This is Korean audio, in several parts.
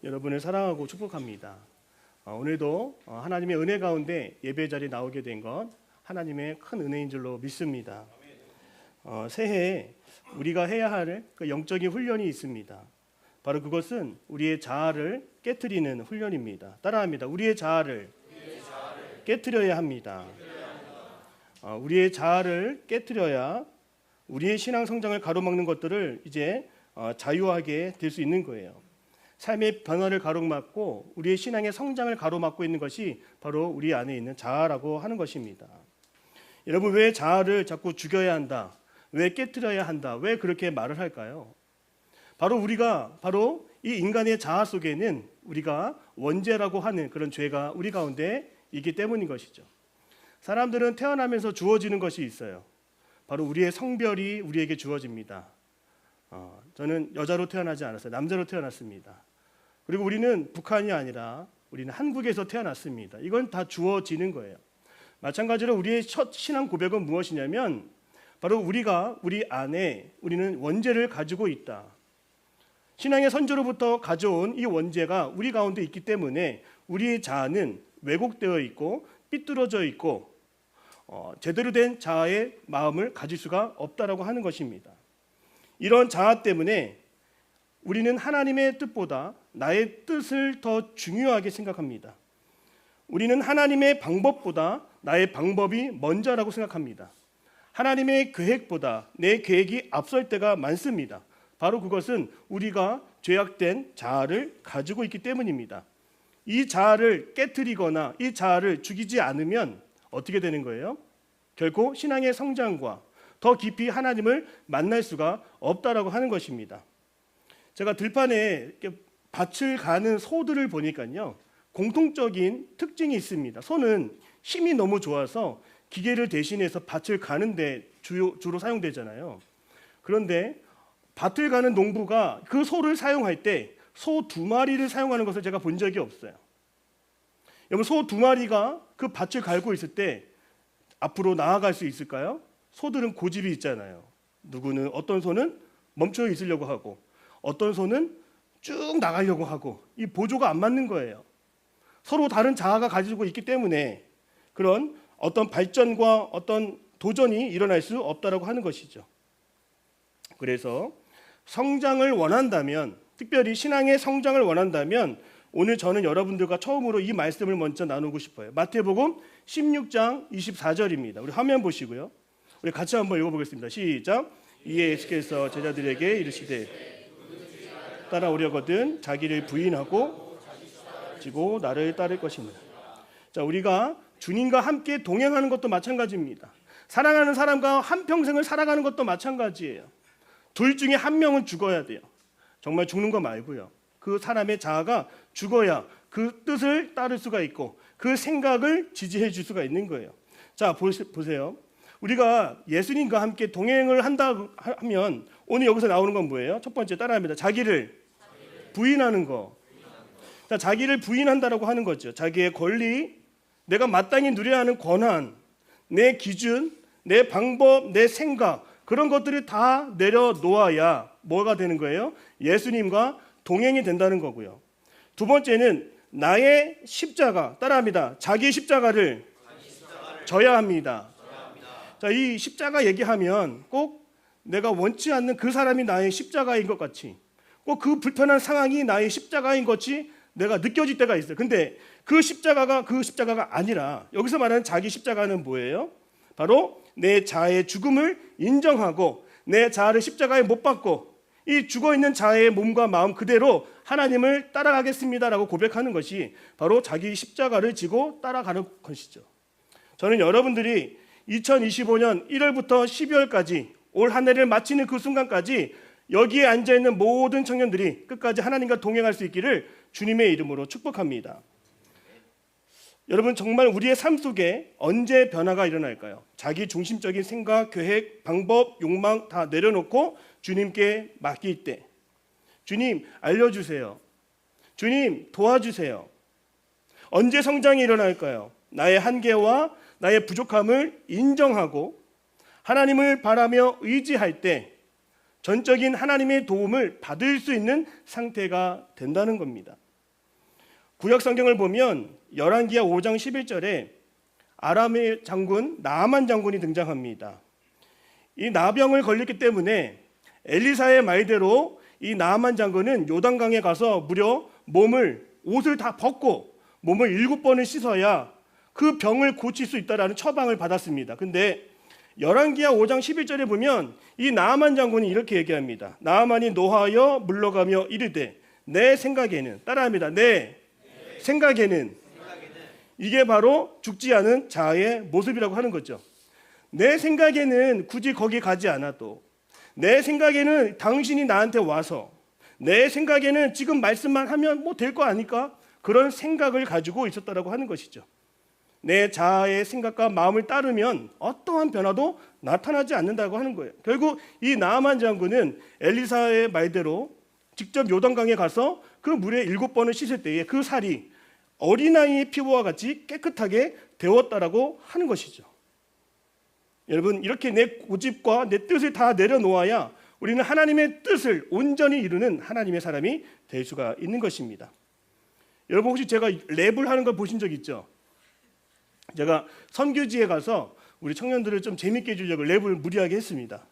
여러분을 사랑하고 축복합니다. 오늘도 하나님의 은혜 가운데 예배 자리에 나오게 된 것 하나님의 큰 은혜인 줄로 믿습니다. 새해에 우리가 해야 할 그 영적인 훈련이 있습니다. 바로 그것은 우리의 자아를 깨트리는 훈련입니다. 따라합니다. 우리의 자아를 깨트려야 합니다. 우리의 자아를 깨트려야 우리의 신앙 성장을 가로막는 것들을 이제 자유하게 될 수 있는 거예요. 삶의 변화를 가로막고 우리의 신앙의 성장을 가로막고 있는 것이 바로 우리 안에 있는 자아라고 하는 것입니다. 여러분, 왜 자아를 자꾸 죽여야 한다? 왜 깨트려야 한다? 왜 그렇게 말을 할까요? 바로 이 인간의 자아 속에는 우리가 원죄라고 하는 그런 죄가 우리 가운데 있기 때문인 것이죠. 사람들은 태어나면서 주어지는 것이 있어요. 바로 우리의 성별이 우리에게 주어집니다. 저는 여자로 태어나지 않았어요. 남자로 태어났습니다. 그리고 우리는 북한이 아니라 우리는 한국에서 태어났습니다. 이건 다 주어지는 거예요. 마찬가지로 우리의 첫 신앙 고백은 무엇이냐면 바로 우리 안에 우리는 원죄를 가지고 있다. 신앙의 선조로부터 가져온 이 원죄가 우리 가운데 있기 때문에 우리의 자아는 왜곡되어 있고 삐뚤어져 있고 제대로 된 자아의 마음을 가질 수가 없다라고 하는 것입니다. 이런 자아 때문에 우리는 하나님의 뜻보다 나의 뜻을 더 중요하게 생각합니다. 우리는 하나님의 방법보다 나의 방법이 먼저라고 생각합니다. 하나님의 계획보다 내 계획이 앞설 때가 많습니다. 바로 그것은 우리가 죄악된 자아를 가지고 있기 때문입니다. 이 자아를 깨트리거나 이 자아를 죽이지 않으면 어떻게 되는 거예요? 결코 신앙의 성장과 더 깊이 하나님을 만날 수가 없다라고 하는 것입니다. 제가 들판에 밭을 가는 소들을 보니까요, 공통적인 특징이 있습니다. 소는 힘이 너무 좋아서 기계를 대신해서 밭을 가는데 주로 사용되잖아요. 그런데 밭을 가는 농부가 그 소를 사용할 때 소 2마리를 사용하는 것을 제가 본 적이 없어요. 여러분, 소 2마리가 그 밭을 갈고 있을 때 앞으로 나아갈 수 있을까요? 소들은 고집이 있잖아요. 어떤 소는 멈춰 있으려고 하고 어떤 소는 쭉 나가려고 하고 이 보조가 안 맞는 거예요. 서로 다른 자아가 가지고 있기 때문에 그런 어떤 발전과 어떤 도전이 일어날 수 없다라고 하는 것이죠. 그래서 성장을 원한다면, 특별히 신앙의 성장을 원한다면 오늘 저는 여러분들과 처음으로 이 말씀을 먼저 나누고 싶어요. 마태복음 16장 24절입니다. 우리 화면 보시고요. 우리 같이 한번 읽어보겠습니다. 시작. 이에 예수께서 제자들에게 이르시되 따라오려거든 자기를 부인하고 지고 나를 따를 것입니다. 자, 우리가 주님과 함께 동행하는 것도 마찬가지입니다. 사랑하는 사람과 한평생을 살아가는 것도 마찬가지예요. 둘 중에 한 명은 죽어야 돼요. 정말 죽는 거 말고요. 그 사람의 자아가 죽어야 그 뜻을 따를 수가 있고 그 생각을 지지해 줄 수가 있는 거예요. 자, 보세요. 우리가 예수님과 함께 동행을 한다 하면 오늘 여기서 나오는 건 뭐예요? 첫 번째 따라합니다. 자기를 부인하는 거. 자, 자기를 부인한다라고 하는 거죠. 자기의 권리, 내가 마땅히 누려야 하는 권한, 내 기준, 내 방법, 내 생각, 그런 것들을 다 내려놓아야 뭐가 되는 거예요? 예수님과 동행이 된다는 거고요. 두 번째는 나의 십자가, 따라합니다. 자기 십자가를 져야 합니다. 자, 이 십자가 얘기하면 꼭 내가 원치 않는 그 사람이 나의 십자가인 것 같이, 꼭 그 불편한 상황이 나의 십자가인 것이 내가 느껴질 때가 있어요. 근데 그 십자가가 아니라 여기서 말하는 자기 십자가는 뭐예요? 바로 내 자아의 죽음을 인정하고 내 자아를 십자가에 못 박고 이 죽어있는 자아의 몸과 마음 그대로 하나님을 따라가겠습니다라고 고백하는 것이 바로 자기 십자가를 지고 따라가는 것이죠. 저는 여러분들이 2025년 1월부터 12월까지 올 한 해를 마치는 그 순간까지 여기에 앉아있는 모든 청년들이 끝까지 하나님과 동행할 수 있기를 주님의 이름으로 축복합니다. 여러분, 정말 우리의 삶 속에 언제 변화가 일어날까요? 자기 중심적인 생각, 계획, 방법, 욕망 다 내려놓고 주님께 맡길 때, 주님 알려주세요. 주님 도와주세요. 언제 성장이 일어날까요? 나의 한계와 나의 부족함을 인정하고 하나님을 바라며 의지할 때 전적인 하나님의 도움을 받을 수 있는 상태가 된다는 겁니다. 구약 성경을 보면 열왕기하 5장 11절에 아람의 장군 나아만 장군이 등장합니다. 이 나병을 걸렸기 때문에 엘리사의 말대로 이 나아만 장군은 요단강에 가서 무려 옷을 다 벗고 몸을 7번을 씻어야 그 병을 고칠 수 있다라는 처방을 받았습니다. 근데 열왕기하 5장 11절에 보면 이 나아만 장군이 이렇게 얘기합니다. 나아만이 노하여 물러가며 이르되 내 생각에는, 따라합니다. 내 생각에는, 이게 바로 죽지 않은 자아의 모습이라고 하는 거죠. 내 생각에는 굳이 거기 가지 않아도, 내 생각에는 당신이 나한테 와서, 내 생각에는 지금 말씀만 하면 뭐 될 거 아닐까? 그런 생각을 가지고 있었다라고 하는 것이죠. 내 자아의 생각과 마음을 따르면 어떠한 변화도 나타나지 않는다고 하는 거예요. 결국 이 나아만 장군은 엘리사의 말대로 직접 요단강에 가서 그 물에 7번을 씻을 때에 그 살이 어린아이의 피부와 같이 깨끗하게 되었다라고 하는 것이죠. 여러분, 이렇게 내 고집과 내 뜻을 다 내려놓아야 우리는 하나님의 뜻을 온전히 이루는 하나님의 사람이 될 수가 있는 것입니다. 여러분, 혹시 제가 랩을 하는 걸 보신 적 있죠? 제가 선교지에 가서 우리 청년들을 좀 재밌게 해주려고 랩을 무리하게 했습니다.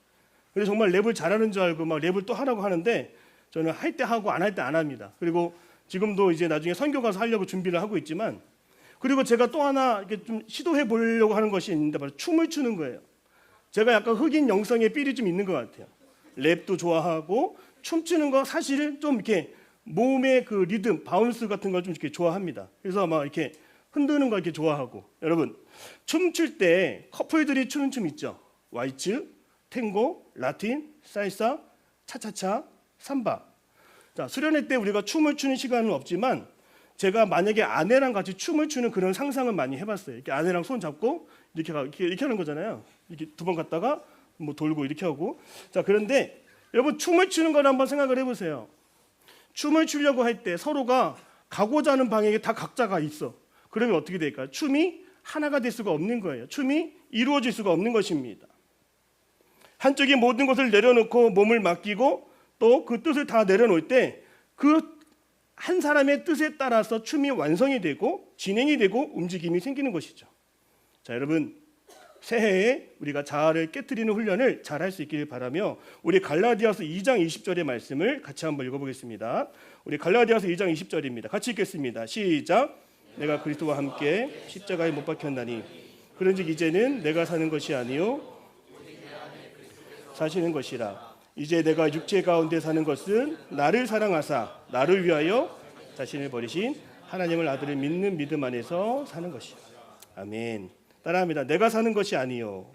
그래서 정말 랩을 잘하는 줄 알고 막 랩을 또 하라고 하는데 저는 할 때 하고 안 할 때 안 합니다. 그리고 지금도 이제 나중에 선교 가서 하려고 준비를 하고 있지만, 그리고 제가 또 하나 이렇게 좀 시도해 보려고 하는 것이 있는데 바로 춤을 추는 거예요. 제가 약간 흑인 영성의 삘이 좀 있는 것 같아요. 랩도 좋아하고 춤추는 거 사실 좀 이렇게 몸의 그 리듬, 바운스 같은 걸 좀 이렇게 좋아합니다. 그래서 막 이렇게 흔드는 거 이렇게 좋아하고. 여러분, 춤출 때 커플들이 추는 춤 있죠. 와이츠, 탱고, 라틴, 살사, 차차차, 삼바. 자, 수련회 때 우리가 춤을 추는 시간은 없지만 제가 만약에 아내랑 같이 춤을 추는 그런 상상을 많이 해봤어요. 이렇게 아내랑 손 잡고 이렇게 하는 거잖아요. 이렇게 2번 갔다가 뭐 돌고 이렇게 하고. 자, 그런데 여러분, 춤을 추는 걸 한번 생각을 해보세요. 춤을 추려고 할 때 서로가 가고자 하는 방향에 다 각자가 있어. 그러면 어떻게 될까요? 춤이 하나가 될 수가 없는 거예요. 춤이 이루어질 수가 없는 것입니다. 한쪽이 모든 것을 내려놓고 몸을 맡기고 또 그 뜻을 다 내려놓을 때 그 한 사람의 뜻에 따라서 춤이 완성이 되고 진행이 되고 움직임이 생기는 것이죠. 자, 여러분, 새해에 우리가 자아를 깨트리는 훈련을 잘 할 수 있기를 바라며 우리 갈라디아서 2장 20절의 말씀을 같이 한번 읽어보겠습니다. 우리 갈라디아서 2장 20절입니다. 같이 읽겠습니다. 시작. 내가 그리스도와 함께 십자가에 못 박혔나니 그런즉 이제는 내가 사는 것이 아니요 사시는 것이라. 이제 내가 육체 가운데 사는 것은 나를 사랑하사 나를 위하여 자신을 버리신 하나님을 아들을 믿는 믿음 안에서 사는 것이라. 아멘. 따라합니다. 내가 사는 것이 아니요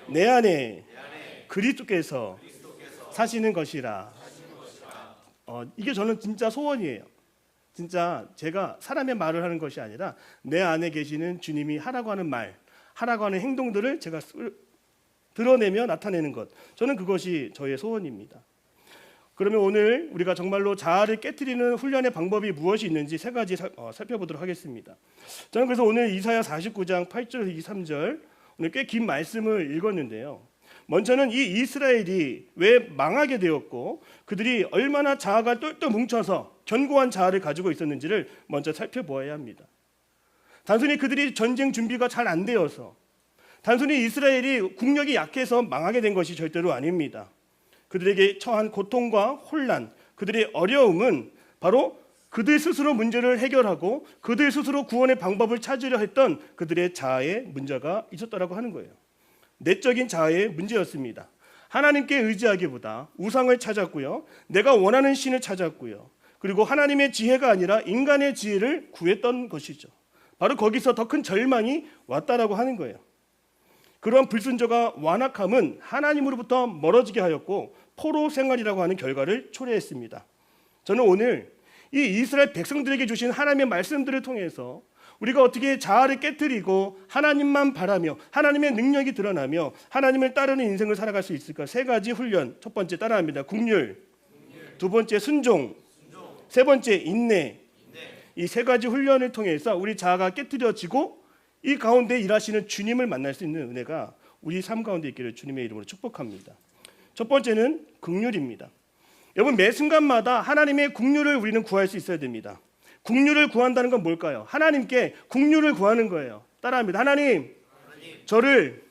내 안에 그리스도께서 사시는 것이라. 이게 저는 진짜 소원이에요. 진짜 제가 사람의 말을 하는 것이 아니라 내 안에 계시는 주님이 하라고 하는 말, 하라고 하는 행동들을 제가 드러내며 나타내는 것, 저는 그것이 저의 소원입니다. 그러면 오늘 우리가 정말로 자아를 깨트리는 훈련의 방법이 무엇이 있는지 3가지 살펴보도록 하겠습니다. 저는 그래서 오늘 이사야 49장 8절 23절 오늘 꽤 긴 말씀을 읽었는데요. 먼저는 이 이스라엘이 왜 망하게 되었고 그들이 얼마나 자아가 똘똘 뭉쳐서 견고한 자아를 가지고 있었는지를 먼저 살펴보아야 합니다. 단순히 그들이 전쟁 준비가 잘 안 되어서, 단순히 이스라엘이 국력이 약해서 망하게 된 것이 절대로 아닙니다. 그들에게 처한 고통과 혼란, 그들의 어려움은 바로 그들 스스로 문제를 해결하고 그들 스스로 구원의 방법을 찾으려 했던 그들의 자아의 문제가 있었다라고 하는 거예요. 내적인 자아의 문제였습니다. 하나님께 의지하기보다 우상을 찾았고요. 내가 원하는 신을 찾았고요. 그리고 하나님의 지혜가 아니라 인간의 지혜를 구했던 것이죠. 바로 거기서 더 큰 절망이 왔다라고 하는 거예요. 그러한 불순종과 완악함은 하나님으로부터 멀어지게 하였고 포로 생활이라고 하는 결과를 초래했습니다. 저는 오늘 이 이스라엘 백성들에게 주신 하나님의 말씀들을 통해서 우리가 어떻게 자아를 깨트리고 하나님만 바라며 하나님의 능력이 드러나며 하나님을 따르는 인생을 살아갈 수 있을까? 3가지 훈련. 첫 번째 따라합니다. 국률. 2번째 순종. 3번째 인내. 이 3가지 훈련을 통해서 우리 자아가 깨트려지고 이 가운데 일하시는 주님을 만날 수 있는 은혜가 우리 삶 가운데 있기를 주님의 이름으로 축복합니다. 첫 번째는 국률입니다. 여러분, 매 순간마다 하나님의 국률을 우리는 구할 수 있어야 됩니다. 긍휼을 구한다는 건 뭘까요? 하나님께 긍휼을 구하는 거예요. 따라합니다. 하나님, 저를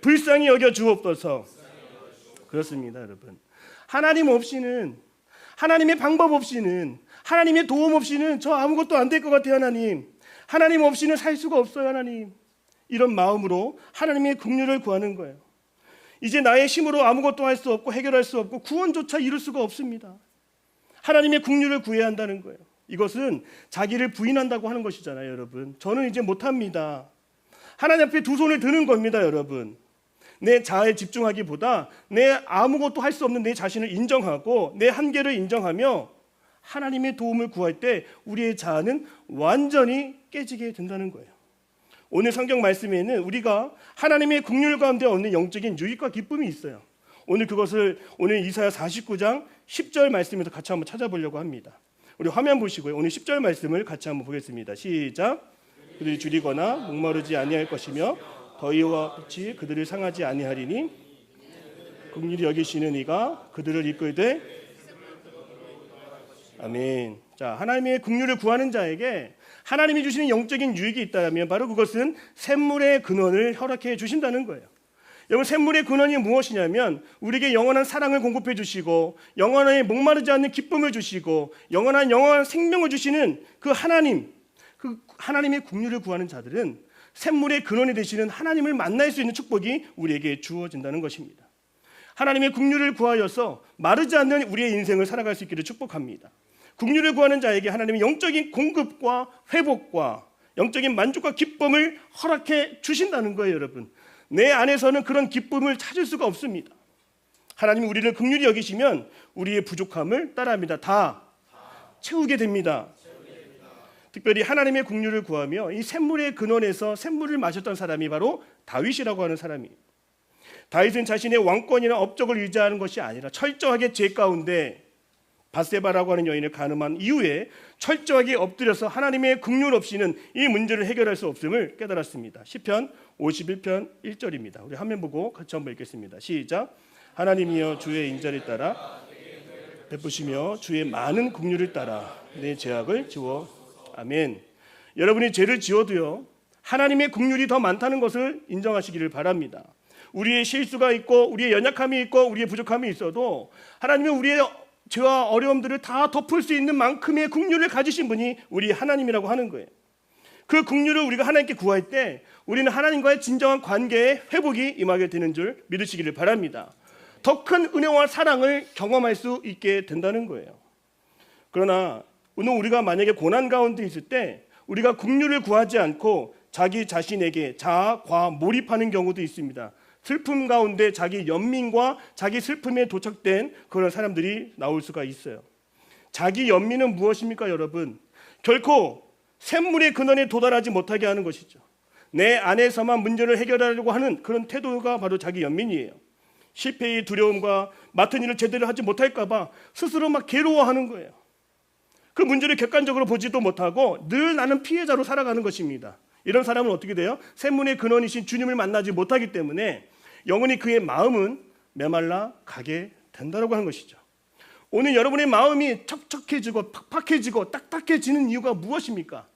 불쌍히 여겨 주옵소서. 그렇습니다, 여러분. 하나님 없이는, 하나님의 방법 없이는, 하나님의 도움 없이는 저 아무것도 안 될 것 같아요. 하나님 없이는 살 수가 없어요. 하나님. 이런 마음으로 하나님의 긍휼을 구하는 거예요. 이제 나의 힘으로 아무것도 할 수 없고 해결할 수 없고 구원조차 이룰 수가 없습니다. 하나님의 긍휼을 구해야 한다는 거예요. 이것은 자기를 부인한다고 하는 것이잖아요, 여러분. 저는 이제 못합니다. 하나님 앞에 두 손을 드는 겁니다, 여러분. 내 자아에 집중하기보다 내 아무것도 할 수 없는 내 자신을 인정하고 내 한계를 인정하며 하나님의 도움을 구할 때 우리의 자아는 완전히 깨지게 된다는 거예요. 오늘 성경 말씀에는 우리가 하나님의 긍휼 가운데 얻는 영적인 유익과 기쁨이 있어요. 오늘 그것을 오늘 이사야 49장 10절 말씀에서 같이 한번 찾아보려고 합니다. 우리 화면 보시고요. 오늘 10절 말씀을 같이 한번 보겠습니다. 시작. 그들이 줄이거나 목마르지 아니할 것이며 더위와 빛이 그들을 상하지 아니하리니 긍휼히 여기시는 이가 그들을 이끌되. 아멘. 자, 하나님의 긍휼을 구하는 자에게 하나님이 주시는 영적인 유익이 있다면 바로 그것은 샘물의 근원을 허락해 주신다는 거예요. 여러분, 샘물의 근원이 무엇이냐면 우리에게 영원한 사랑을 공급해 주시고 영원하게 목마르지 않는 기쁨을 주시고 영원한 생명을 주시는 그 하나님, 그 하나님의 긍휼을 구하는 자들은 샘물의 근원이 되시는 하나님을 만날 수 있는 축복이 우리에게 주어진다는 것입니다. 하나님의 긍휼을 구하여서 마르지 않는 우리의 인생을 살아갈 수 있기를 축복합니다. 긍휼을 구하는 자에게 하나님의 영적인 공급과 회복과 영적인 만족과 기쁨을 허락해 주신다는 거예요, 여러분. 내 안에서는 그런 기쁨을 찾을 수가 없습니다. 하나님이 우리를 긍휼히 여기시면 우리의 부족함을 따라합니다. 다 채우게 됩니다. 특별히 하나님의 긍휼을 구하며 이 샘물의 근원에서 샘물을 마셨던 사람이 바로 다윗이라고 하는 사람이에요. 다윗은 자신의 왕권이나 업적을 의지하는 것이 아니라 철저하게 죄 가운데 밧세바라고 하는 여인을 간음한 이후에 철저하게 엎드려서 하나님의 긍휼 없이는 이 문제를 해결할 수 없음을 깨달았습니다. 시편 51편 1절입니다. 우리 화면 보고 같이 한번 읽겠습니다. 시작. 하나님이여 주의 인자를 따라 베푸시며 주의 많은 긍휼을 따라 내 죄악을 지워. 아멘. 여러분이 죄를 지어도요, 하나님의 긍휼이 더 많다는 것을 인정하시기를 바랍니다. 우리의 실수가 있고 우리의 연약함이 있고 우리의 부족함이 있어도 하나님은 우리의 죄와 어려움들을 다 덮을 수 있는 만큼의 긍휼을 가지신 분이 우리 하나님이라고 하는 거예요. 그 긍휼을 우리가 하나님께 구할 때 우리는 하나님과의 진정한 관계의 회복이 임하게 되는 줄 믿으시기를 바랍니다. 더 큰 은혜와 사랑을 경험할 수 있게 된다는 거예요. 그러나 오늘 우리가 만약에 고난 가운데 있을 때 우리가 긍휼을 구하지 않고 자기 자신에게 자아 몰입하는 경우도 있습니다. 슬픔 가운데 자기 연민과 자기 슬픔에 도착된 그런 사람들이 나올 수가 있어요. 자기 연민은 무엇입니까, 여러분? 결코 샘물의 근원에 도달하지 못하게 하는 것이죠. 내 안에서만 문제를 해결하려고 하는 그런 태도가 바로 자기 연민이에요. 실패의 두려움과 맡은 일을 제대로 하지 못할까 봐 스스로 막 괴로워하는 거예요. 그 문제를 객관적으로 보지도 못하고 늘 나는 피해자로 살아가는 것입니다. 이런 사람은 어떻게 돼요? 샘물의 근원이신 주님을 만나지 못하기 때문에 영원히 그의 마음은 메말라 가게 된다고 하는 것이죠. 오늘 여러분의 마음이 척척해지고 팍팍해지고 딱딱해지는 이유가 무엇입니까?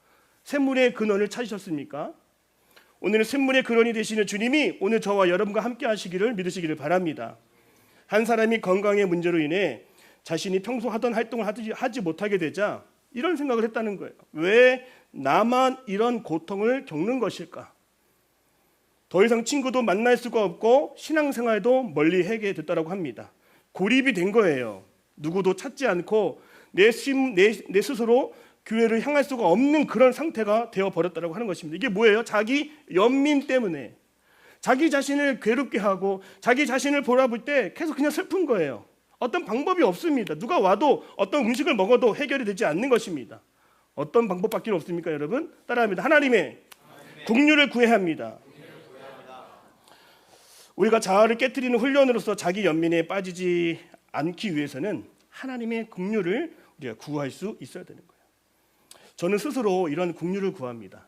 샘물의 근원을 찾으셨습니까? 오늘은 샘물의 근원이 되시는 주님이 오늘 저와 여러분과 함께 하시기를 믿으시기를 바랍니다. 한 사람이 건강의 문제로 인해 자신이 평소 하던 활동을 하지 못하게 되자 이런 생각을 했다는 거예요. 왜 나만 이런 고통을 겪는 것일까? 더 이상 친구도 만날 수가 없고 신앙생활도 멀리 하게 됐다고 합니다. 고립이 된 거예요. 누구도 찾지 않고 내 스스로 교회를 향할 수가 없는 그런 상태가 되어버렸다고 하는 것입니다. 이게 뭐예요? 자기 연민 때문에 자기 자신을 괴롭게 하고 자기 자신을 바라볼 때 계속 그냥 슬픈 거예요. 어떤 방법이 없습니다. 누가 와도 어떤 음식을 먹어도 해결이 되지 않는 것입니다. 어떤 방법밖에 없습니까, 여러분? 따라합니다. 하나님의 긍휼을 구해야 합니다. 우리가 자아를 깨트리는 훈련으로서 자기 연민에 빠지지 않기 위해서는 하나님의 긍휼을 우리가 구할 수 있어야 되는 거예요. 저는 스스로 이런 긍휼을 구합니다.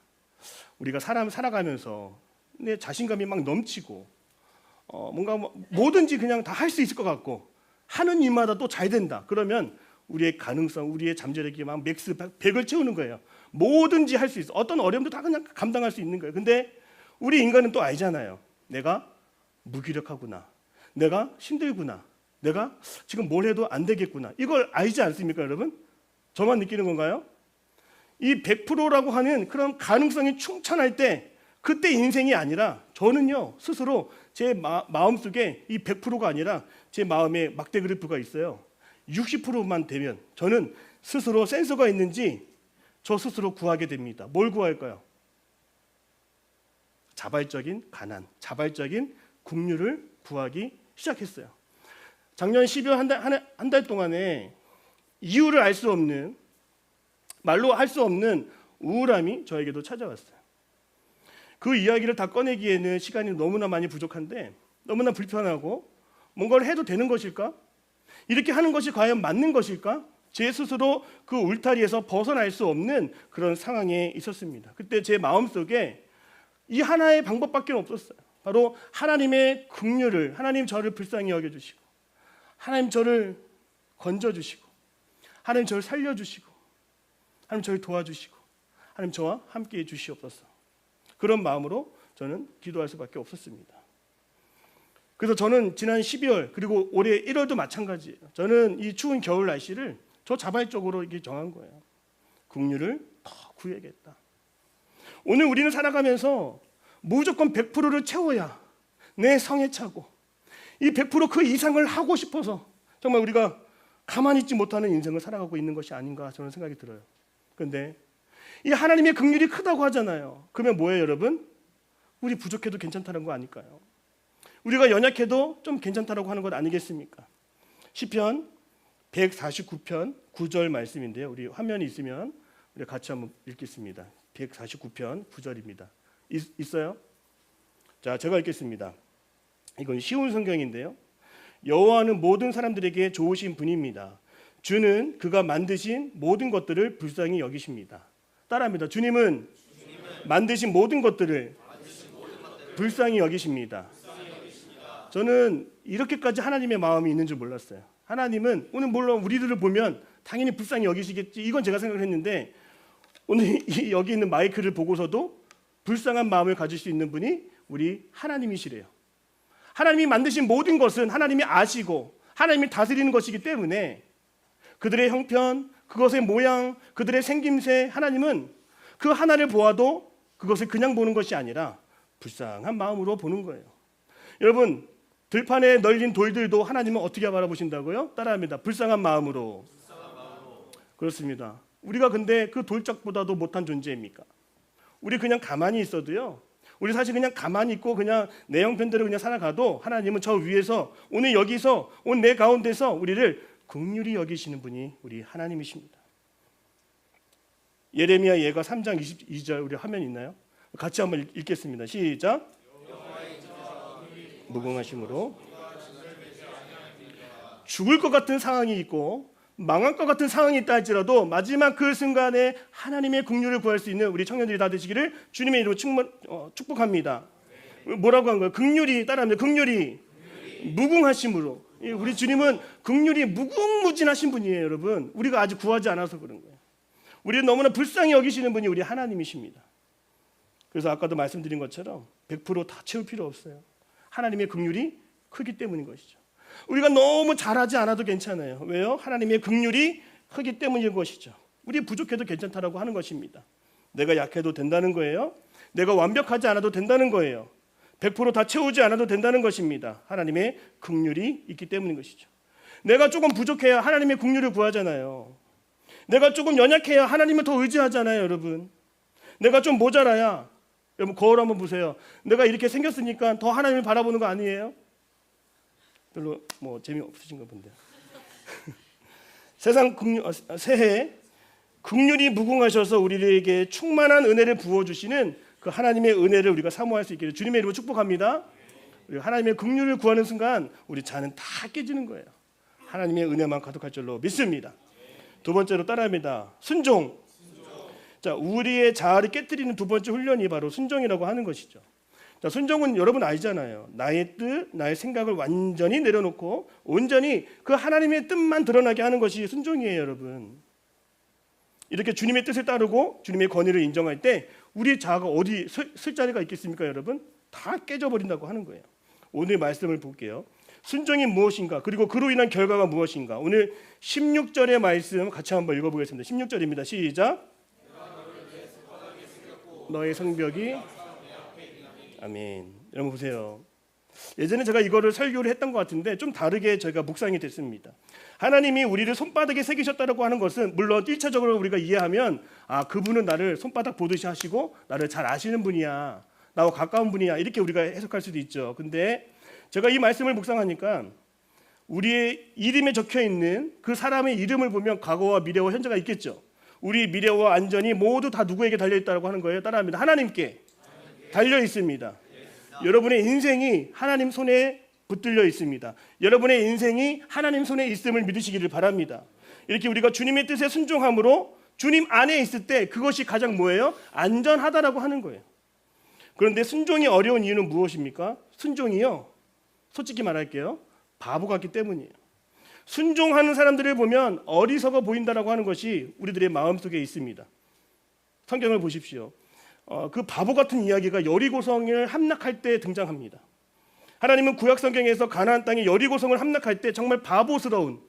우리가 살아가면서 내 자신감이 막 넘치고 뭔가 뭐든지 그냥 다 할 수 있을 것 같고 하는 일마다 또 잘 된다. 그러면 우리의 가능성, 우리의 잠재력이 막 맥스 100을 채우는 거예요. 뭐든지 할 수 있어. 어떤 어려움도 다 그냥 감당할 수 있는 거예요. 근데 우리 인간은 또 알잖아요. 내가 무기력하구나. 내가 힘들구나. 내가 지금 뭘 해도 안 되겠구나. 이걸 알지 않습니까, 여러분? 저만 느끼는 건가요? 이 100%라고 하는 그런 가능성이 충천할 때 그때 인생이 아니라 저는요 스스로 제 마음속에 이 100%가 아니라 제 마음에 막대 그래프가 있어요. 60%만 되면 저는 스스로 센서가 있는지 저 스스로 구하게 됩니다. 뭘 구할까요? 자발적인 가난, 자발적인 긍휼을 구하기 시작했어요. 작년 12월 한 달 동안에 이유를 알 수 없는, 말로 할 수 없는 우울함이 저에게도 찾아왔어요. 그 이야기를 다 꺼내기에는 시간이 너무나 많이 부족한데 너무나 불편하고 뭔가를 해도 되는 것일까? 이렇게 하는 것이 과연 맞는 것일까? 제 스스로 그 울타리에서 벗어날 수 없는 그런 상황에 있었습니다. 그때 제 마음속에 이 하나의 방법밖에 없었어요. 바로 하나님의 긍휼을, 하나님 저를 불쌍히 여겨주시고 하나님 저를 건져주시고 하나님 저를 살려주시고 하나님 저를 도와주시고 하나님 저와 함께해 주시옵소서. 그런 마음으로 저는 기도할 수밖에 없었습니다. 그래서 저는 지난 12월 그리고 올해 1월도 마찬가지예요. 저는 이 추운 겨울 날씨를 저 자발적으로 이게 정한 거예요. 긍휼을 더 구해야겠다. 오늘 우리는 살아가면서 무조건 100%를 채워야 내 성에 차고 이 100%그 이상을 하고 싶어서 정말 우리가 가만히 있지 못하는 인생을 살아가고 있는 것이 아닌가 저는 생각이 들어요. 그런데 이 하나님의 긍휼이 크다고 하잖아요. 그러면 뭐예요, 여러분? 우리 부족해도 괜찮다는 거 아닐까요? 우리가 연약해도 좀 괜찮다라고 하는 것 아니겠습니까? 시편 149편 9절 말씀인데요. 우리 화면이 있으면 우리 같이 한번 읽겠습니다. 149편 9절입니다. 있어요? 자, 제가 읽겠습니다. 이건 쉬운 성경인데요. 여호와는 모든 사람들에게 좋으신 분입니다. 주는 그가 만드신 모든 것들을 불쌍히 여기십니다. 따라합니다. 주님은 만드신 모든 것들을 불쌍히 여기십니다. 저는 이렇게까지 하나님의 마음이 있는 줄 몰랐어요. 하나님은 오늘 물론 우리들을 보면 당연히 불쌍히 여기시겠지, 이건 제가 생각을 했는데 오늘 여기 있는 마이크를 보고서도 불쌍한 마음을 가질 수 있는 분이 우리 하나님이시래요. 하나님이 만드신 모든 것은 하나님이 아시고 하나님이 다스리는 것이기 때문에 그들의 형편, 그것의 모양, 그들의 생김새, 하나님은 그 하나를 보아도 그것을 그냥 보는 것이 아니라 불쌍한 마음으로 보는 거예요. 여러분, 들판에 널린 돌들도 하나님은 어떻게 바라보신다고요? 따라합니다. 불쌍한 마음으로. 그렇습니다. 우리가 근데 그 돌짝보다도 못한 존재입니까? 우리 그냥 가만히 있어도요, 우리 사실 그냥 가만히 있고 그냥 내 형편대로 그냥 살아가도 하나님은 저 위에서 오늘 여기서 오늘 내 가운데서 우리를 긍휼히 여기시는 분이 우리 하나님이십니다. 예레미야 예가 3장 22절 우리 화면 있나요? 같이 한번 읽겠습니다. 시작. 무궁하심으로 죽을 것 같은 상황이 있고 망할 것 같은 상황이 있다 할지라도 마지막 그 순간에 하나님의 긍휼을 구할 수 있는 우리 청년들이 다 되시기를 주님의 이름으로 축복합니다. 뭐라고 한 거예요? 긍휼이, 따라합니다. 긍휼이 무궁하심으로. 우리 주님은 긍휼이 무궁무진하신 분이에요, 여러분. 우리가 아직 구하지 않아서 그런 거예요. 우리는 너무나 불쌍히 여기시는 분이 우리 하나님이십니다. 그래서 아까도 말씀드린 것처럼 100%다 채울 필요 없어요. 하나님의 긍휼이 크기 때문인 것이죠. 우리가 너무 잘하지 않아도 괜찮아요. 왜요? 하나님의 긍휼이 크기 때문인 것이죠. 우리 부족해도 괜찮다라고 하는 것입니다. 내가 약해도 된다는 거예요. 내가 완벽하지 않아도 된다는 거예요. 100% 다 채우지 않아도 된다는 것입니다. 하나님의 긍휼이 있기 때문인 것이죠. 내가 조금 부족해야 하나님의 긍휼을 구하잖아요. 내가 조금 연약해야 하나님을 더 의지하잖아요, 여러분. 내가 좀 모자라야, 여러분 거울 한번 보세요. 내가 이렇게 생겼으니까 더 하나님을 바라보는 거 아니에요? 별로 재미없으신가 본데요. 새해 긍휼이 무궁하셔서 우리에게 충만한 은혜를 부어주시는 그 하나님의 은혜를 우리가 사모할 수 있기를 주님의 이름으로 축복합니다. 우리 하나님의 긍휼을 구하는 순간 우리 잔은 다 깨지는 거예요. 하나님의 은혜만 가득할 줄로 믿습니다. 두 번째로 따라합니다. 순종. 자, 우리의 자아를 깨뜨리는 두 번째 훈련이 바로 순종이라고 하는 것이죠. 자, 순종은 여러분 알잖아요. 나의 뜻, 나의 생각을 완전히 내려놓고 온전히 그 하나님의 뜻만 드러나게 하는 것이 순종이에요, 여러분. 이렇게 주님의 뜻을 따르고 주님의 권위를 인정할 때 우리 자아가 어디 쓸 자리가 있겠습니까, 여러분? 다 깨져버린다고 하는 거예요. 오늘 말씀을 볼게요. 순종이 무엇인가? 그리고 그로 인한 결과가 무엇인가? 오늘 16절의 말씀 같이 한번 읽어보겠습니다. 16절입니다. 시작. 너의 성벽이 아멘. 여러분 보세요. 예전에 제가 이거를 설교를 했던 것 같은데 좀 다르게 저희가 묵상이 됐습니다. 하나님이 우리를 손바닥에 새기셨다고 하는 것은 물론 1차적으로 우리가 이해하면 그분은 나를 손바닥 보듯이 하시고 나를 잘 아시는 분이야, 나와 가까운 분이야, 이렇게 우리가 해석할 수도 있죠. 근데 제가 이 말씀을 묵상하니까 우리의 이름에 적혀있는 그 사람의 이름을 보면 과거와 미래와 현재가 있겠죠. 우리 미래와 안전이 모두 다 누구에게 달려있다고 하는 거예요? 따라합니다. 하나님께 달려있습니다. 여러분의 인생이 하나님 손에 붙들려 있습니다. 여러분의 인생이 하나님 손에 있음을 믿으시기를 바랍니다. 이렇게 우리가 주님의 뜻에 순종함으로 주님 안에 있을 때 그것이 가장 뭐예요? 안전하다라고 하는 거예요. 그런데 순종이 어려운 이유는 무엇입니까? 순종이요, 솔직히 말할게요, 바보 같기 때문이에요. 순종하는 사람들을 보면 어리석어 보인다라고 하는 것이 우리들의 마음속에 있습니다. 성경을 보십시오. 그 바보 같은 이야기가 여리고성을 함락할 때 등장합니다. 하나님은 구약 성경에서 가나안 땅에 여리고성을 함락할 때 정말 바보스러운,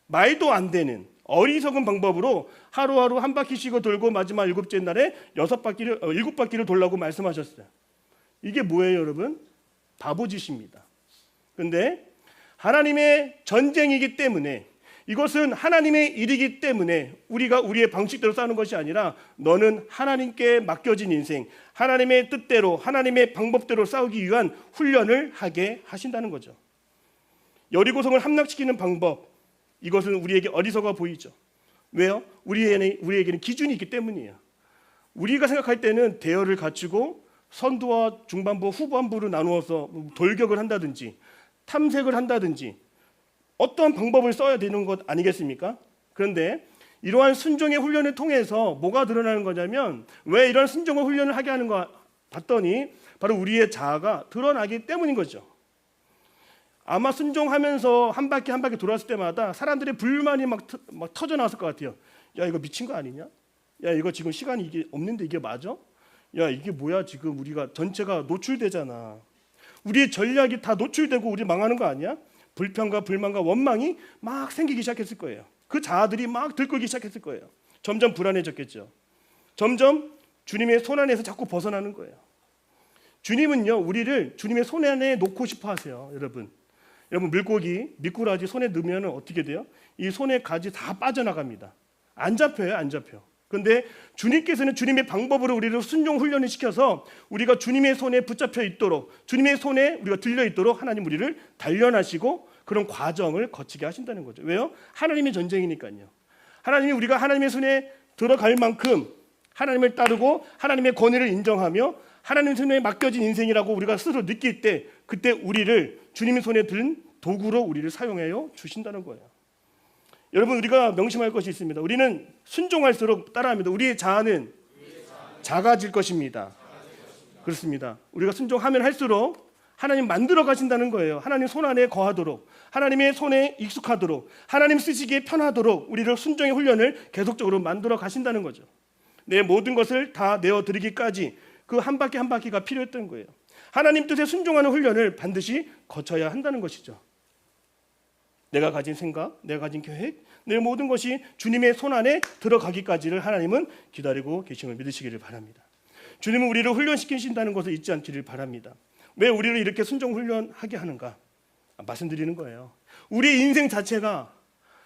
말도 안 되는 어리석은 방법으로 하루하루 한 바퀴씩 돌고 마지막 일곱째 날에 일곱 바퀴를 돌라고 말씀하셨어요. 이게 뭐예요, 여러분? 바보짓입니다. 그런데 하나님의 전쟁이기 때문에, 이것은 하나님의 일이기 때문에 우리가 우리의 방식대로 싸우는 것이 아니라 너는 하나님께 맡겨진 인생, 하나님의 뜻대로 하나님의 방법대로 싸우기 위한 훈련을 하게 하신다는 거죠. 여리고성을 함락시키는 방법, 이것은 우리에게 어리석어 보이죠. 왜요? 우리에게는 기준이 있기 때문이에요. 우리가 생각할 때는 대열을 갖추고 선두와 중반부, 후반부로 나누어서 돌격을 한다든지 탐색을 한다든지 어떠한 방법을 써야 되는 것 아니겠습니까? 그런데 이러한 순종의 훈련을 통해서 뭐가 드러나는 거냐면, 왜 이런 순종의 훈련을 하게 하는가 봤더니 바로 우리의 자아가 드러나기 때문인 거죠. 아마 순종하면서 한 바퀴 한 바퀴 돌았을 때마다 사람들의 불만이 막 터져 나왔을 것 같아요. 야, 이거 미친 거 아니냐? 야, 이거 지금 시간이 이게 없는데 이게 맞아? 야, 이게 뭐야? 지금 우리가 전체가 노출되잖아. 우리의 전략이 다 노출되고 우리 망하는 거 아니야? 불평과 불만과 원망이 막 생기기 시작했을 거예요. 그 자아들이 막 들끓기 시작했을 거예요. 점점 불안해졌겠죠. 점점 주님의 손 안에서 자꾸 벗어나는 거예요. 주님은요, 우리를 주님의 손 안에 놓고 싶어 하세요. 여러분 물고기 미꾸라지 손에 넣으면 어떻게 돼요? 이 손의 가지 다 빠져나갑니다. 안 잡혀요, 안 잡혀. 그런데 주님께서는 주님의 방법으로 우리를 순종 훈련을 시켜서 우리가 주님의 손에 붙잡혀 있도록, 주님의 손에 우리가 들려 있도록 하나님 우리를 단련하시고 그런 과정을 거치게 하신다는 거죠. 왜요? 하나님의 전쟁이니까요. 하나님이 우리가 하나님의 손에 들어갈 만큼 하나님을 따르고 하나님의 권위를 인정하며 하나님 손에 맡겨진 인생이라고 우리가 스스로 느낄 때, 그때 우리를 주님의 손에 든 도구로 우리를 사용하여 주신다는 거예요. 여러분, 우리가 명심할 것이 있습니다. 우리는 순종할수록, 따라합니다, 우리의 자아는 작아질 것입니다. 그렇습니다. 우리가 순종하면 할수록 하나님 만들어 가신다는 거예요. 하나님 손 안에 거하도록, 하나님의 손에 익숙하도록, 하나님 쓰시기에 편하도록 우리를 순종의 훈련을 계속적으로 만들어 가신다는 거죠. 내 모든 것을 다 내어드리기까지 그 한 바퀴 한 바퀴가 필요했던 거예요. 하나님 뜻에 순종하는 훈련을 반드시 거쳐야 한다는 것이죠. 내가 가진 생각, 내가 가진 계획, 내 모든 것이 주님의 손 안에 들어가기까지를 하나님은 기다리고 계심을 믿으시기를 바랍니다. 주님은 우리를 훈련시키신다는 것을 잊지 않기를 바랍니다. 왜 우리를 이렇게 순종 훈련하게 하는가? 말씀드리는 거예요. 우리 인생 자체가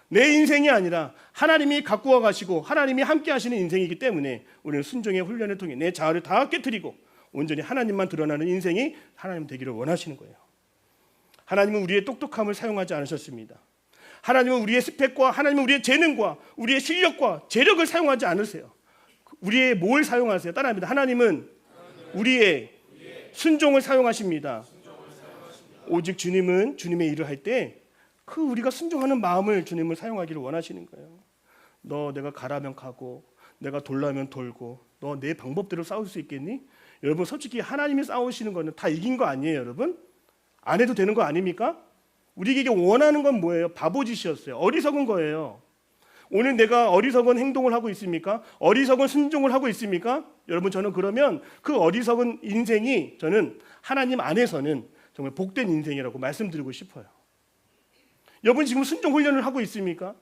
내 인생이 아니라 하나님이 갖고 와가시고 하나님이 함께 하시는 인생이기 때문에 우리는 순종의 훈련을 통해 내 자아를 다 깨트리고 온전히 하나님만 드러나는 인생이 하나님 되기를 원하시는 거예요. 하나님은 우리의 똑똑함을 사용하지 않으셨습니다. 하나님은 우리의 스펙과 하나님은 우리의 재능과 우리의 실력과 재력을 사용하지 않으세요. 우리의 뭘 사용하세요? 따라합니다. 하나님은 우리의 순종을 사용하십니다. 오직 주님은 주님의 일을 할 때 그 우리가 순종하는 마음을 주님을 사용하기를 원하시는 거예요. 너 내가 가라면 가고 내가 돌라면 돌고 너 내 방법대로 싸울 수 있겠니? 여러분 솔직히 하나님이 싸우시는 거는 다 이긴 거 아니에요, 여러분? 안 해도 되는 거 아닙니까? 우리에게 원하는 건 뭐예요? 바보짓이었어요. 어리석은 거예요. 오늘 내가 어리석은 행동을 하고 있습니까? 어리석은 순종을 하고 있습니까? 여러분 저는 그러면 그 어리석은 인생이 저는 하나님 안에서는 정말 복된 인생이라고 말씀드리고 싶어요. 여러분 지금 순종 훈련을 하고 있습니까?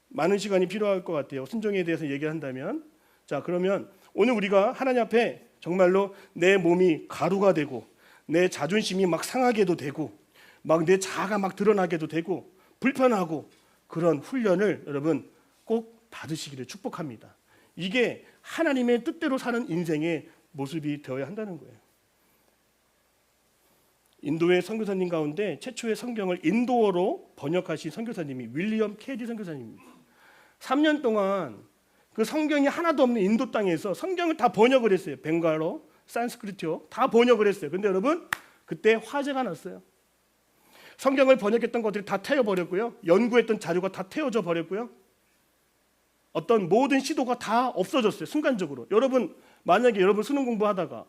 많은 시간이 필요할 것 같아요. 순종에 대해서 얘기한다면. 자, 그러면 오늘 우리가 하나님 앞에 정말로 내 몸이 가루가 되고 내 자존심이 막 상하게도 되고 막 내 자아가 막 드러나게도 되고 불편하고 그런 훈련을 여러분 꼭 받으시기를 축복합니다. 이게 하나님의 뜻대로 사는 인생의 모습이 되어야 한다는 거예요. 인도의 선교사님 가운데 최초의 성경을 인도어로 번역하신 선교사님이 윌리엄 캐리 선교사님입니다. 3년 동안 그 성경이 하나도 없는 인도 땅에서 성경을 다 번역을 했어요. 벵갈어, 산스크리트어 다 번역을 했어요. 근데 여러분 그때 화재가 났어요. 성경을 번역했던 것들이 다 태워버렸고요. 연구했던 자료가 다 태워져 버렸고요. 어떤 모든 시도가 다 없어졌어요. 순간적으로. 여러분 만약에 여러분 수능 공부하다가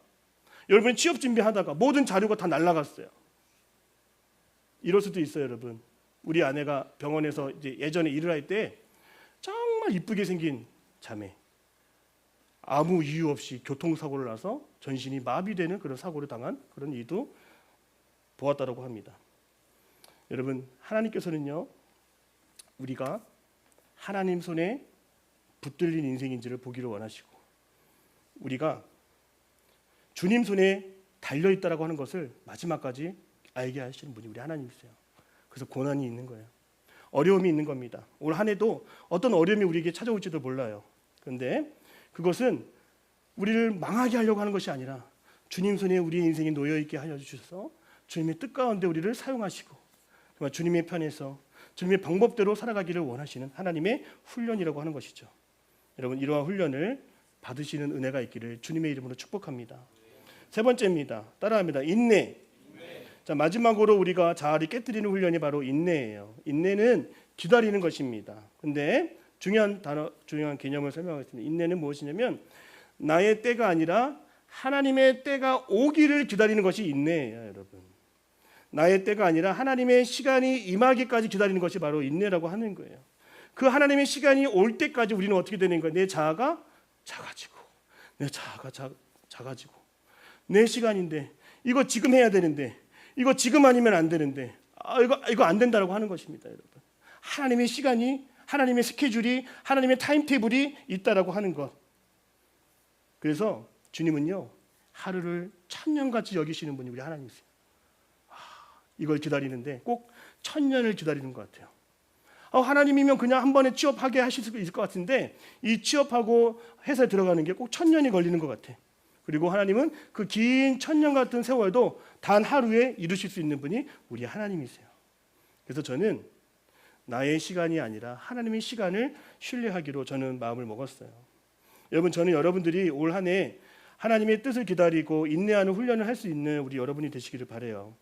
여러분 취업 준비하다가 모든 자료가 다 날아갔어요. 이럴 수도 있어요, 여러분. 우리 아내가 병원에서 이제 예전에 일을 할 때 정말 이쁘게 생긴 자매. 아무 이유 없이 교통사고를 나서 전신이 마비되는 그런 사고를 당한 그런 일도 보았다고 합니다. 여러분 하나님께서는요 우리가 하나님 손에 붙들린 인생인지를 보기를 원하시고 우리가 주님 손에 달려있다라고 하는 것을 마지막까지 알게 하시는 분이 우리 하나님이세요. 그래서 고난이 있는 거예요. 어려움이 있는 겁니다. 올 한 해도 어떤 어려움이 우리에게 찾아올지도 몰라요. 그런데 그것은 우리를 망하게 하려고 하는 것이 아니라 주님 손에 우리의 인생이 놓여있게 하여 주셔서 주님의 뜻 가운데 우리를 사용하시고 정말 주님의 편에서 주님의 방법대로 살아가기를 원하시는 하나님의 훈련이라고 하는 것이죠. 여러분 이러한 훈련을 받으시는 은혜가 있기를 주님의 이름으로 축복합니다. 세 번째입니다. 따라합니다. 인내. 자, 마지막으로 우리가 자아를 깨뜨리는 훈련이 바로 인내예요. 인내는 기다리는 것입니다. 근데 중요한 단어, 중요한 개념을 설명하겠습니다. 인내는 무엇이냐면 나의 때가 아니라 하나님의 때가 오기를 기다리는 것이 인내예요, 여러분. 나의 때가 아니라 하나님의 시간이 임하기까지 기다리는 것이 바로 인내라고 하는 거예요. 그 하나님의 시간이 올 때까지 우리는 어떻게 되는 거예요? 내 자아가 작아지고 내 자아가 작아지고 내 시간인데 이거 지금 해야 되는데 이거 지금 아니면 안 되는데 이거 안 된다라고 하는 것입니다, 여러분. 하나님의 시간이 하나님의 스케줄이 하나님의 타임테이블이 있다라고 하는 것. 그래서 주님은요 하루를 천년같이 여기시는 분이 우리 하나님이세요. 이걸 기다리는데 꼭 천년을 기다리는 것 같아요. 하나님이면 그냥 한 번에 취업하게 하실 수 있을 것 같은데 이 취업하고 회사에 들어가는 게 꼭 천년이 걸리는 것 같아. 그리고 하나님은 그 긴 천년 같은 세월도 단 하루에 이루실 수 있는 분이 우리 하나님이세요. 그래서 저는 나의 시간이 아니라 하나님의 시간을 신뢰하기로 저는 마음을 먹었어요. 여러분 저는 여러분들이 올 한 해 하나님의 뜻을 기다리고 인내하는 훈련을 할 수 있는 우리 여러분이 되시기를 바라요.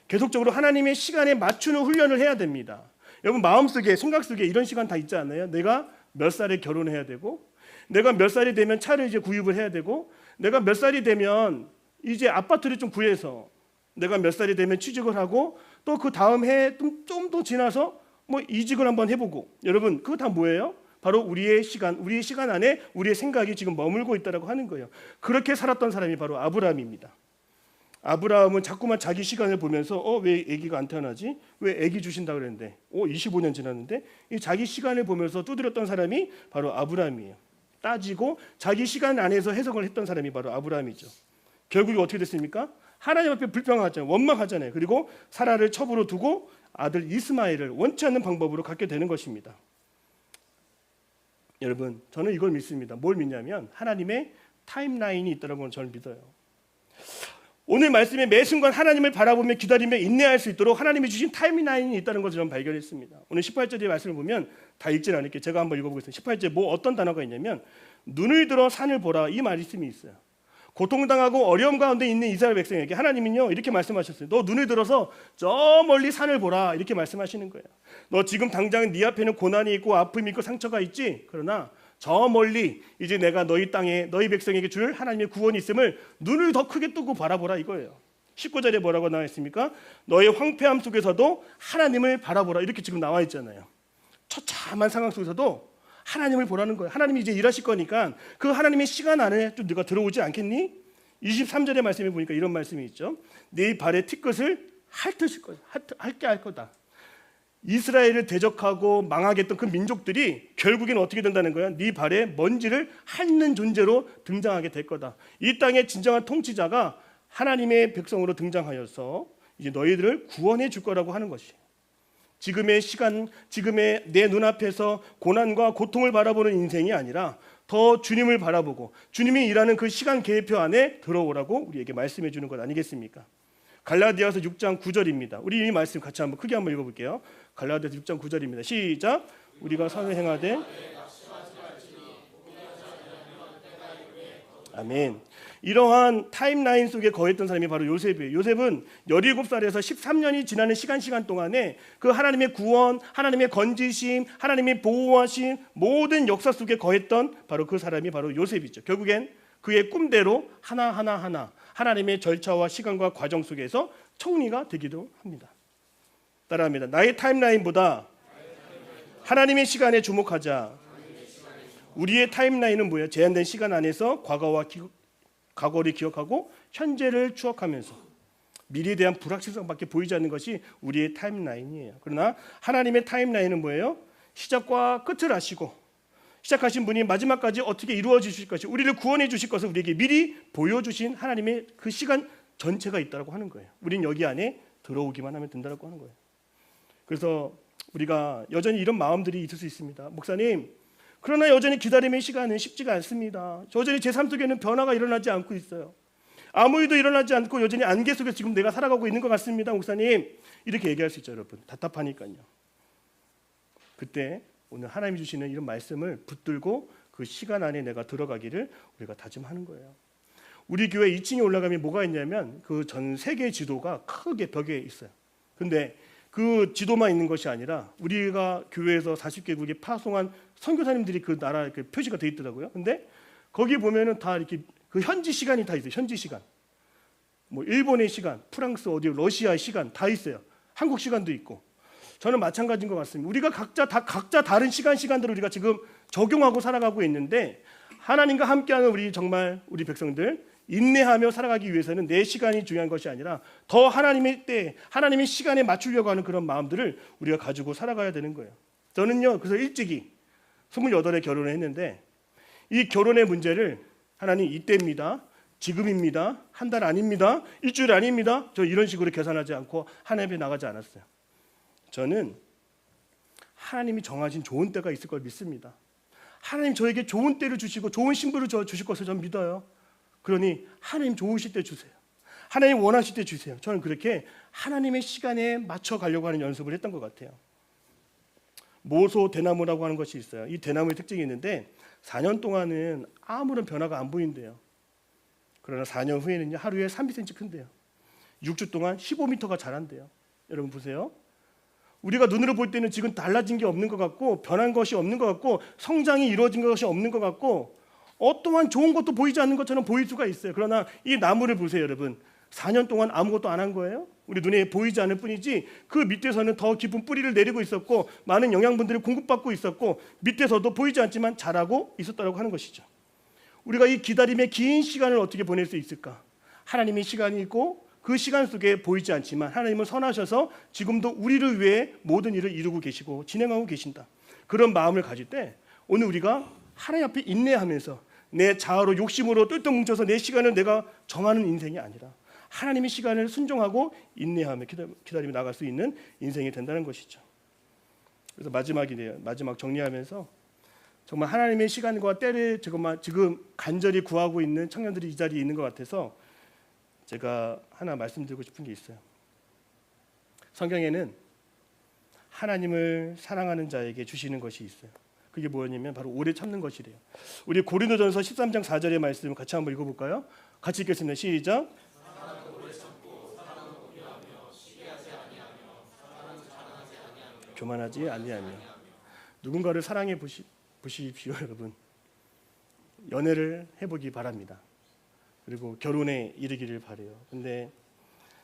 계속적으로 하나님의 시간에 맞추는 훈련을 해야 됩니다. 여러분 마음속에 생각 속에 이런 시간 다 있지 않나요? 내가 몇 살에 결혼해야 되고 내가 몇 살이 되면 차를 이제 구입을 해야 되고 내가 몇 살이 되면 이제 아파트를 좀 구해서 내가 몇 살이 되면 취직을 하고 또 그 다음 해에 좀 더 지나서 뭐 이직을 한번 해보고 여러분 그거 다 뭐예요? 바로 우리의 시간 안에 우리의 생각이 지금 머물고 있다라고 하는 거예요. 그렇게 살았던 사람이 바로 아브라함입니다. 아브라함은 자꾸만 자기 시간을 보면서 왜 아기가 안 태어나지? 왜 아기 주신다 그랬는데 25년 지났는데 이 자기 시간을 보면서 두드렸던 사람이 바로 아브라함이에요. 따지고 자기 시간 안에서 해석을 했던 사람이 바로 아브라함이죠. 결국에 어떻게 됐습니까? 하나님 앞에 불평하잖아요. 원망하잖아요. 그리고 사라를 첩으로 두고 아들 이스마엘을 원치 않는 방법으로 갖게 되는 것입니다. 여러분 저는 이걸 믿습니다. 뭘 믿냐면 하나님의 타임라인이 있다는 걸 저는 믿어요. 오늘 말씀에 매 순간 하나님을 바라보며 기다리며 인내할 수 있도록 하나님이 주신 타임라인이 있다는 것을 저는 발견했습니다. 오늘 18절의 말씀을 보면 다 읽지는 않을게요. 제가 한번 읽어보겠습니다. 18절에 어떤 단어가 있냐면 눈을 들어 산을 보라 이 말씀이 있어요. 고통당하고 어려움 가운데 있는 이스라엘 백성에게 하나님은요 이렇게 말씀하셨어요. 너 눈을 들어서 저 멀리 산을 보라 이렇게 말씀하시는 거예요. 너 지금 당장 네 앞에는 고난이 있고 아픔이 있고 상처가 있지? 그러나 저 멀리 이제 내가 너희 땅에 너희 백성에게 줄 하나님의 구원이 있음을 눈을 더 크게 뜨고 바라보라 이거예요. 19절에 뭐라고 나와 있습니까? 너의 황폐함 속에서도 하나님을 바라보라 이렇게 지금 나와 있잖아요. 처참한 상황 속에서도 하나님을 보라는 거예요. 하나님이 이제 일하실 거니까 그 하나님의 시간 안에 좀 네가 들어오지 않겠니? 23절의 말씀에 보니까 이런 말씀이 있죠. 네 발의 티끝을 핥으실 거다. 핥게 할 거다. 이스라엘을 대적하고 망하게 했던 그 민족들이 결국엔 어떻게 된다는 거야? 네 발에 먼지를 핥는 존재로 등장하게 될 거다. 이 땅의 진정한 통치자가 하나님의 백성으로 등장하여서 이제 너희들을 구원해 줄 거라고 하는 것이. 지금의 시간, 지금의 내 눈앞에서 고난과 고통을 바라보는 인생이 아니라 더 주님을 바라보고 주님이 일하는 그 시간 계획표 안에 들어오라고 우리에게 말씀해 주는 것 아니겠습니까? 갈라디아서 6장 9절입니다. 우리 이 말씀 같이 한번 크게 한번 읽어볼게요. 갈라디아서 6장 9절입니다. 시작. 우리가 선을 행하되 아멘. 이러한 타임라인 속에 거했던 사람이 바로 요셉이에요. 요셉은 17살에서 13년이 지나는 시간 동안에 그 하나님의 구원, 하나님의 건지심, 하나님의 보호하심 모든 역사 속에 거했던 바로 그 사람이 바로 요셉이죠. 결국엔 그의 꿈대로 하나하나 하나님의 절차와 시간과 과정 속에서 총리가 되기도 합니다. 따라합니다. 나의 타임라인보다 하나님의 시간에 주목하자. 우리의 타임라인은 뭐예요? 제한된 시간 안에서 과거를 기억하고 현재를 추억하면서 미래에 대한 불확실성밖에 보이지 않는 것이 우리의 타임라인이에요. 그러나 하나님의 타임라인은 뭐예요? 시작과 끝을 아시고 시작하신 분이 마지막까지 어떻게 이루어 주실 것이 우리를 구원해 주실 것을 우리에게 미리 보여주신 하나님의 그 시간 전체가 있다고 하는 거예요. 우린 여기 안에 들어오기만 하면 된다고 하는 거예요. 그래서 우리가 여전히 이런 마음들이 있을 수 있습니다. 목사님, 그러나 여전히 기다림의 시간은 쉽지가 않습니다. 여전히 제 삶 속에는 변화가 일어나지 않고 있어요. 아무 일도 일어나지 않고 여전히 안개 속에 지금 내가 살아가고 있는 것 같습니다. 목사님, 이렇게 얘기할 수 있죠. 여러분, 답답하니까요. 그때 오늘 하나님이 주시는 이런 말씀을 붙들고 그 시간 안에 내가 들어가기를 우리가 다짐하는 거예요. 우리 교회 2층에 올라가면 뭐가 있냐면 그 전 세계 지도가 크게 벽에 있어요. 근데 그 지도만 있는 것이 아니라 우리가 교회에서 40개국에 파송한 선교사님들이 그 나라 그 표시가 돼 있더라고요. 근데 거기 보면은 다 이렇게 그 현지 시간이 다 있어요. 현지 시간. 뭐 일본의 시간, 프랑스 어디 러시아의 시간 다 있어요. 한국 시간도 있고. 저는 마찬가지인 것 같습니다. 우리가 각자 다른 시간들을 우리가 지금 적용하고 살아가고 있는데 하나님과 함께하는 우리 정말 우리 백성들 인내하며 살아가기 위해서는 내 시간이 중요한 것이 아니라 더 하나님의 때, 하나님의 시간에 맞추려고 하는 그런 마음들을 우리가 가지고 살아가야 되는 거예요. 저는요, 그래서 일찍이 28에 결혼을 했는데 이 결혼의 문제를 하나님 이때입니다, 지금입니다, 한 달 아닙니다, 일주일 아닙니다, 저 이런 식으로 계산하지 않고 하나님 앞에 나가지 않았어요. 저는 하나님이 정하신 좋은 때가 있을 걸 믿습니다. 하나님 저에게 좋은 때를 주시고 좋은 신부를 주실 것을 저는 믿어요. 그러니 하나님 좋으실 때 주세요. 하나님 원하실 때 주세요. 저는 그렇게 하나님의 시간에 맞춰 가려고 하는 연습을 했던 것 같아요. 모소 대나무라고 하는 것이 있어요. 이 대나무의 특징이 있는데 4년 동안은 아무런 변화가 안 보인대요. 그러나 4년 후에는요, 하루에 30cm 큰대요. 6주 동안 15m가 자란대요. 여러분 보세요. 우리가 눈으로 볼 때는 지금 달라진 게 없는 것 같고 변한 것이 없는 것 같고 성장이 이루어진 것이 없는 것 같고 어떠한 좋은 것도 보이지 않는 것처럼 보일 수가 있어요. 그러나 이 나무를 보세요, 여러분. 4년 동안 아무것도 안 한 거예요. 우리 눈에 보이지 않을 뿐이지 그 밑에서는 더 깊은 뿌리를 내리고 있었고 많은 영양분들을 공급받고 있었고 밑에서도 보이지 않지만 자라고 있었다고 하는 것이죠. 우리가 이 기다림의 긴 시간을 어떻게 보낼 수 있을까? 하나님의 시간이 있고 그 시간 속에 보이지 않지만 하나님은 선하셔서 지금도 우리를 위해 모든 일을 이루고 계시고 진행하고 계신다. 그런 마음을 가질 때 오늘 우리가 하나님 앞에 인내하면서 내 자아로 욕심으로 똘똘 뭉쳐서 내 시간을 내가 정하는 인생이 아니라 하나님의 시간을 순종하고 인내하며 기다리며 나갈 수 있는 인생이 된다는 것이죠. 그래서 마지막이네요. 마지막 정리하면서 정말 하나님의 시간과 때를 지금 간절히 구하고 있는 청년들이 이 자리에 있는 것 같아서 제가 하나 말씀드리고 싶은 게 있어요. 성경에는 하나님을 사랑하는 자에게 주시는 것이 있어요. 그게 뭐냐면 바로 오래 참는 것이래요. 우리 고린도전서 13장 4절의 말씀 같이 한번 읽어볼까요? 같이 읽겠습니다. 시작. 교만하지 아니하며 누군가를 사랑해 보십시오, 여러분. 연애를 해보기 바랍니다. 그리고 결혼에 이르기를 바래요. 근데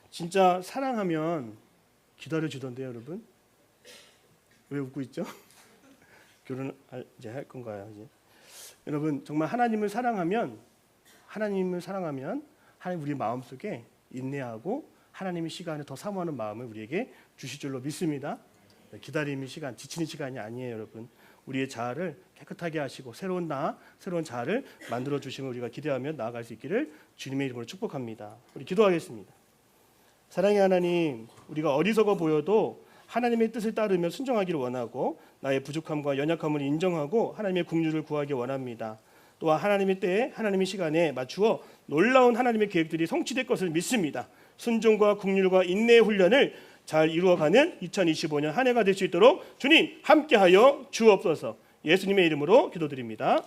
진짜 사랑하면 기다려주던데요, 여러분. 왜 웃고 있죠? 결혼 이제 할 건가요, 이제? 여러분 정말 하나님을 사랑하면 하나님 우리 마음속에 인내하고 하나님의 시간을 더 사모하는 마음을 우리에게 주실 줄로 믿습니다. 기다림의 시간, 지치는 시간이 아니에요, 여러분. 우리의 자아를 깨끗하게 하시고 새로운 자아를 만들어 주심을 우리가 기대하며 나아갈 수 있기를 주님의 이름으로 축복합니다. 우리 기도하겠습니다. 사랑의 하나님, 우리가 어리석어 보여도 하나님의 뜻을 따르며 순종하기를 원하고 나의 부족함과 연약함을 인정하고 하나님의 긍휼을 구하기 원합니다. 또한 하나님의 때에 하나님의 시간에 맞추어 놀라운 하나님의 계획들이 성취될 것을 믿습니다. 순종과 긍휼과 인내의 훈련을 잘 이루어가는 2025년 한 해가 될 수 있도록 주님 함께하여 주옵소서. 예수님의 이름으로 기도드립니다.